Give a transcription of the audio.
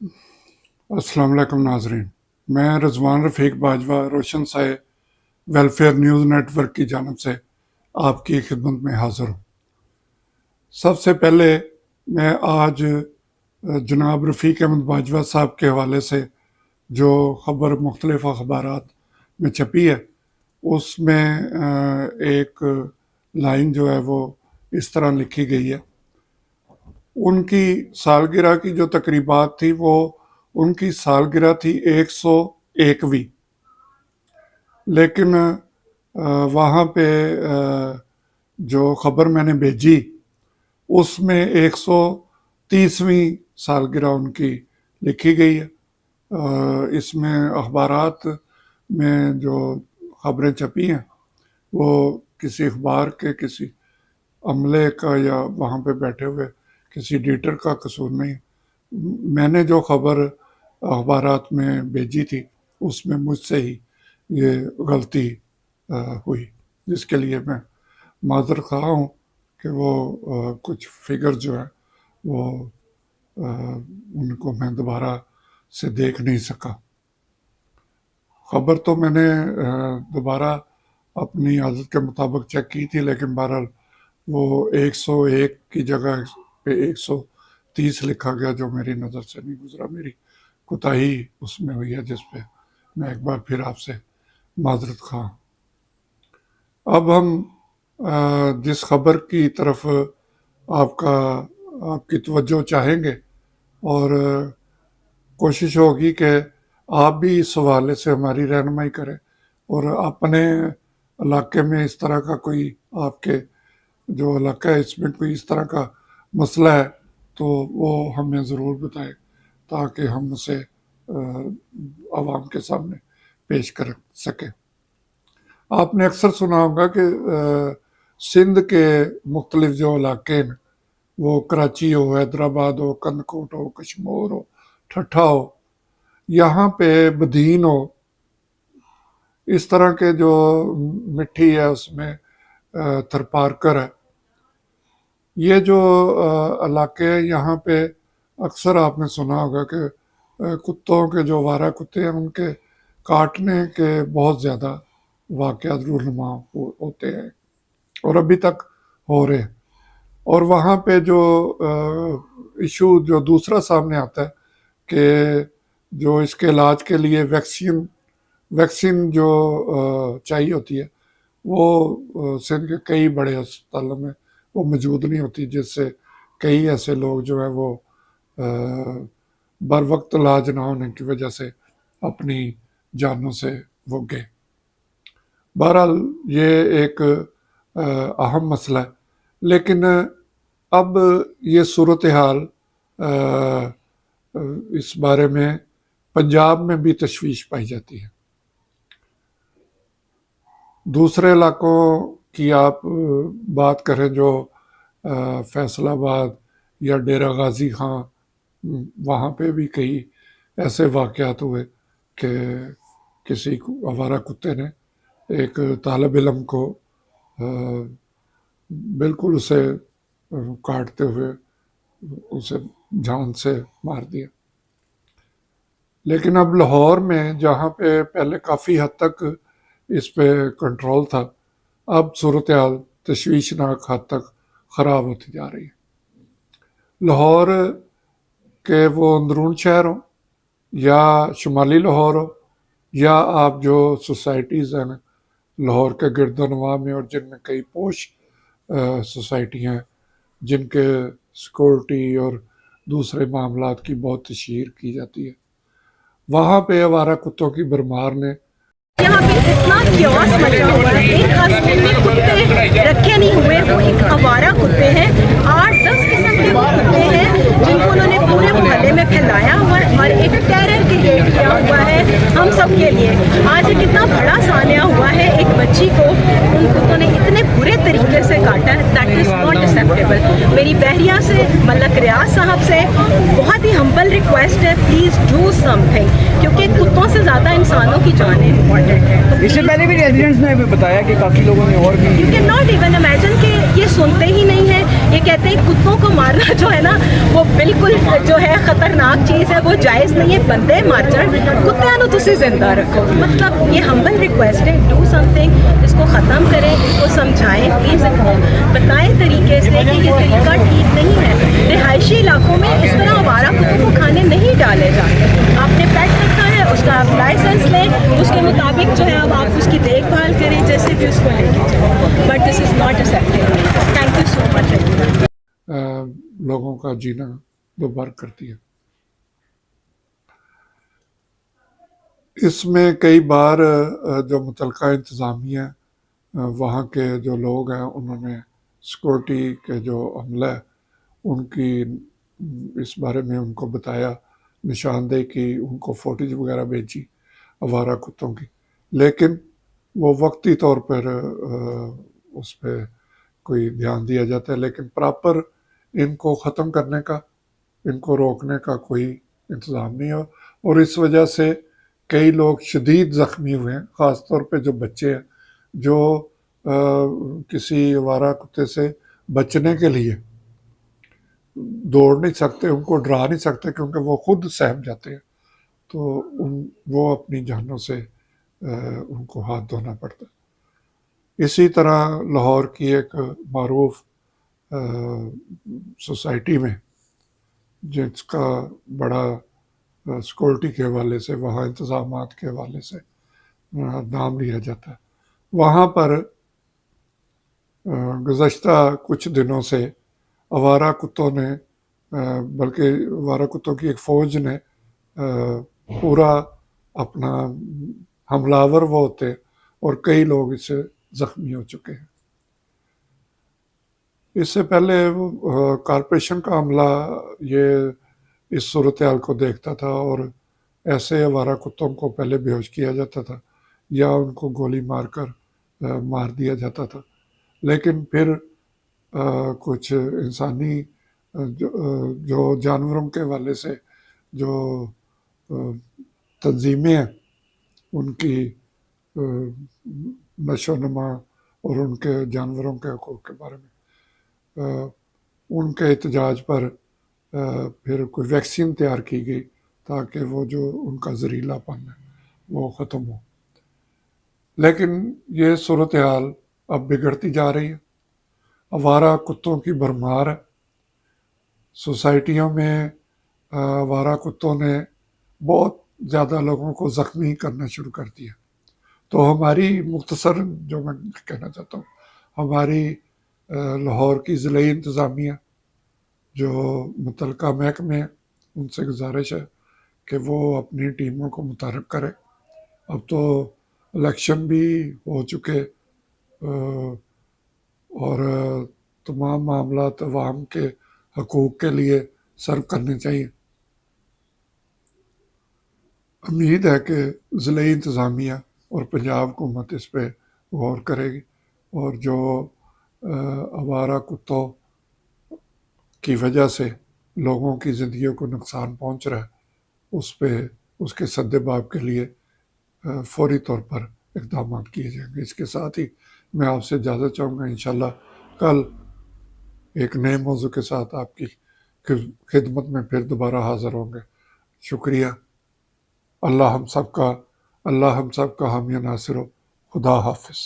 अस्सलाम वालेकुम नाजरीन, मैं रज़वान रफ़ीक बाजवा रोशन साए वेलफेयर न्यूज़ नेटवर्क की जानब से आपकी खिदमत में हाज़िर हूँ। सबसे पहले मैं आज जनाब रफ़ीक अहमद बाजवा साहब के हवाले से जो ख़बर मुख्तलिफ़ अखबारात में छपी है, उसमें एक लाइन जो है वो इस तरह लिखी गई है। उनकी सालगिरह की जो तकरीबात थी वो उनकी सालगिरह थी 101वीं, लेकिन वहाँ पे जो ख़बर मैंने भेजी उसमें 130वीं सालगिरह उनकी लिखी गई है। इसमें अखबारात में जो ख़बरें छपी हैं वो किसी अखबार के किसी अमले का या वहाँ पे बैठे हुए किसी एडिटर का कसूर नहीं। मैंने जो ख़बर अखबारात में भेजी थी उसमें मुझसे ही ये गलती हुई, जिसके लिए मैं माज़रत ख़्वाह हूँ कि वो कुछ फिगर जो है वो उनको मैं दोबारा से देख नहीं सका। ख़बर तो मैंने दोबारा अपनी आदत के मुताबिक चेक की थी, लेकिन बहरहाल वो 101 की जगह पे 130 लिखा गया, जो मेरी नज़र से नहीं गुजरा। मेरी कोताही उसमें हुई है, जिस पे मैं एक बार फिर आपसे माज़रत ख़्वाह हूँ। अब हम जिस ख़बर की तरफ आपकी तवज्जो चाहेंगे और कोशिश होगी कि आप भी इस हवाले से हमारी रहनुमाई करें और अपने इलाके में इस तरह का कोई आपके जो इलाका है इसमें कोई इस तरह का मसला है तो वो हमें ज़रूर बताएं, ताकि हम उसे आवाम के सामने पेश कर सकें। आपने अक्सर सुना होगा कि सिंध के मुख्तलिफ जो इलाके हैं, वो कराची हो, हैदराबाद हो, कंदकोट हो, कश्मीर हो, ठट्ठा हो, यहाँ पे बदीन हो, इस तरह के जो मिट्टी है उसमें थरपारकर है, ये जो इलाके हैं यहाँ पे अक्सर आपने सुना होगा कि कुत्तों के जो आवारा कुत्ते हैं उनके काटने के बहुत ज़्यादा वाक़यात रूनुमा होते हैं और अभी तक हो रहे हैं। और वहाँ पे जो इशू जो दूसरा सामने आता है कि जो इसके इलाज के लिए वैक्सीन जो चाहिए होती है वो सिंध के कई बड़े अस्पतालों में वो मौजूद नहीं होती, जिससे कई ऐसे लोग जो है वो बर वक्त इलाज ना होने की वजह से अपनी जानों से वो गए। बहरहाल ये एक अहम मसला है, लेकिन अब ये सूरत हाल इस बारे में पंजाब में भी तशवीश पाई जाती है। दूसरे इलाकों की आप बात करें जो फैसलाबाद या डेरा गाजी खां, वहाँ पे भी कई ऐसे वाक़यात हुए कि किसी आवारा कुत्ते ने एक तालिब इल्म को बिल्कुल उसे काटते हुए उसे जान से मार दिया। लेकिन अब लाहौर में, जहाँ पे पहले काफ़ी हद तक इस पे कंट्रोल था, अब सूरत हाल तशवीशनाक हद तक ख़राब होती जा रही है। लाहौर के वो अंदरून शहर हो या शुमाली लाहौर हो या आप जो सोसाइटीज़ हैं लाहौर के गिरदनवा में और जिनमें कई पोश सोसाइटियाँ हैं जिनके सिक्योरिटी और दूसरे मामलात की बहुत तशहीर की जाती है, वहाँ पे आवारा कुत्तों की भरमार ने यहाँ पे इतना क्योस मचा हुआ है। एक कानून में कुत्ते रखे नहीं हुए, वो एक आवारा कुत्ते हैं। 8-10 किस्म के वो कुत्ते हैं जिनको उन्होंने पूरे मोहल्ले में फैलाया हुआ है और एक टेरर क्रिएट किया हुआ है हम सब के लिए। आज एक कितना बड़ा सानिया हुआ है, एक बच्ची को उन कुत्तों ने इतने बुरे तरीके से काटा है। That is not acceptable. मेरी बहरिया से मलक रियाज साहब से बहुत ही हम्बल रिक्वेस्ट है, प्लीज़ डू समथिंग, क्योंकि कुत्तों से ज़्यादा इंसानों की जान इम्पॉर्टेंट है। इससे पहले भी रेजिडेंट्स ने बताया कि काफ़ी लोगों ने और भी you can not even imagine कि یہ سنتے ہی نہیں ہیں. یہ کہتے ہیں کتوں کو مارنا جو ہے نا وہ بالکل جو ہے خطرناک چیز ہے, وہ جائز نہیں ہے. بندے مار جان, کتوں نو تسی زندہ رکھو. مطلب یہ ہمبل ریکویسٹ ہے, ڈو سم تھنگ, اس کو ختم کریں, اس کو سمجھائیں پلیز, ان کو بتائیں طریقے سے کہ یہ طریقہ ٹھیک نہیں ہے. رہائشی علاقوں میں اس طرح آوارہ کتوں کو کھانے نہیں ڈالے جاتے. آپ نے پیٹ رکھا ہے, اس کا آپ لائسنس لیں, اس کے مطابق جو ہے اب آپ اس کی دیکھ بھال کریں جیسے بھی اس کو لے کے جائیں. But this is not acceptable. Thank you so much. لوگوں کا جینا دوبار کرتی ہے. اس میں کئی بار جو متعلقہ انتظامیہ وہاں کے جو لوگ ہیں انہوں نے سیکورٹی کے جو عملہ ہے ان کی اس بارے میں ان کو بتایا, نشاندہی کی, ان کو فوٹیج وغیرہ بھیجی آوارہ کتوں کی, لیکن وہ وقتی طور پر اس پہ کوئی دھیان دیا جاتا ہے, لیکن پراپر ان کو ختم کرنے کا, ان کو روکنے کا کوئی انتظام نہیں ہے. اور اس وجہ سے کئی لوگ شدید زخمی ہوئے ہیں, خاص طور پہ جو بچے ہیں جو کسی آوارہ کتے سے بچنے کے لیے دوڑ نہیں سکتے, ان کو ڈرا نہیں سکتے کیونکہ وہ خود سہم جاتے ہیں, تو وہ اپنی جانوں سے ان کو ہاتھ دھونا پڑتا ہے. اسی طرح لاہور کی ایک معروف سوسائٹی میں جس کا بڑا سیکورٹی کے حوالے سے, وہاں انتظامات کے حوالے سے نام لیا جاتا ہے, وہاں پر گزشتہ کچھ دنوں سے آوارہ کتوں نے, بلکہ آوارہ کتوں کی ایک فوج نے پورا اپنا حملہ آور وہ ہوتے ہیں, اور کئی لوگ اس سے زخمی ہو چکے ہیں. اس سے پہلے کارپوریشن کا عملہ یہ اس صورتحال کو دیکھتا تھا اور ایسے آوارہ کتوں کو پہلے بے ہوش کیا جاتا تھا یا ان کو گولی مار کر مار دیا جاتا تھا. لیکن پھر کچھ انسانی جو جانوروں کے حوالے سے جو تنظیمیں ہیں ان کی نشو و نما اور ان کے جانوروں کے حقوق کے بارے میں ان کے احتجاج پر پھر کوئی ویکسین تیار کی گئی تاکہ وہ جو ان کا زہریلا پن ہے وہ ختم ہو. لیکن یہ صورتحال اب بگڑتی جا رہی ہے, آوارہ کتوں کی بھرمار ہے. سوسائٹیوں میں آوارہ کتوں نے بہت زیادہ لوگوں کو زخمی کرنا شروع کر دیا. تو ہماری مختصر جو میں کہنا چاہتا ہوں, ہماری لاہور کی ضلعی انتظامیہ جو متعلقہ محکمے ہیں ان سے گزارش ہے کہ وہ اپنی ٹیموں کو متحرک کرے. اب تو الیکشن بھی ہو چکے اور تمام معاملات عوام کے حقوق کے لیے سرو کرنے چاہیے. امید ہے کہ ضلعی انتظامیہ اور پنجاب حکومت اس پہ غور کرے گی, اور جو آوارہ کتوں کی وجہ سے لوگوں کی زندگیوں کو نقصان پہنچ رہا ہے اس پہ اس کے سد باب کے لیے فوری طور پر اقدامات کیے جائیں گے. اس کے ساتھ ہی میں آپ سے اجازت چاہوں گا. انشاءاللہ کل ایک نئے موضوع کے ساتھ آپ کی خدمت میں پھر دوبارہ حاضر ہوں گے. شکریہ. اللہ ہم سب کا حامی و ناصر ہو. خدا حافظ.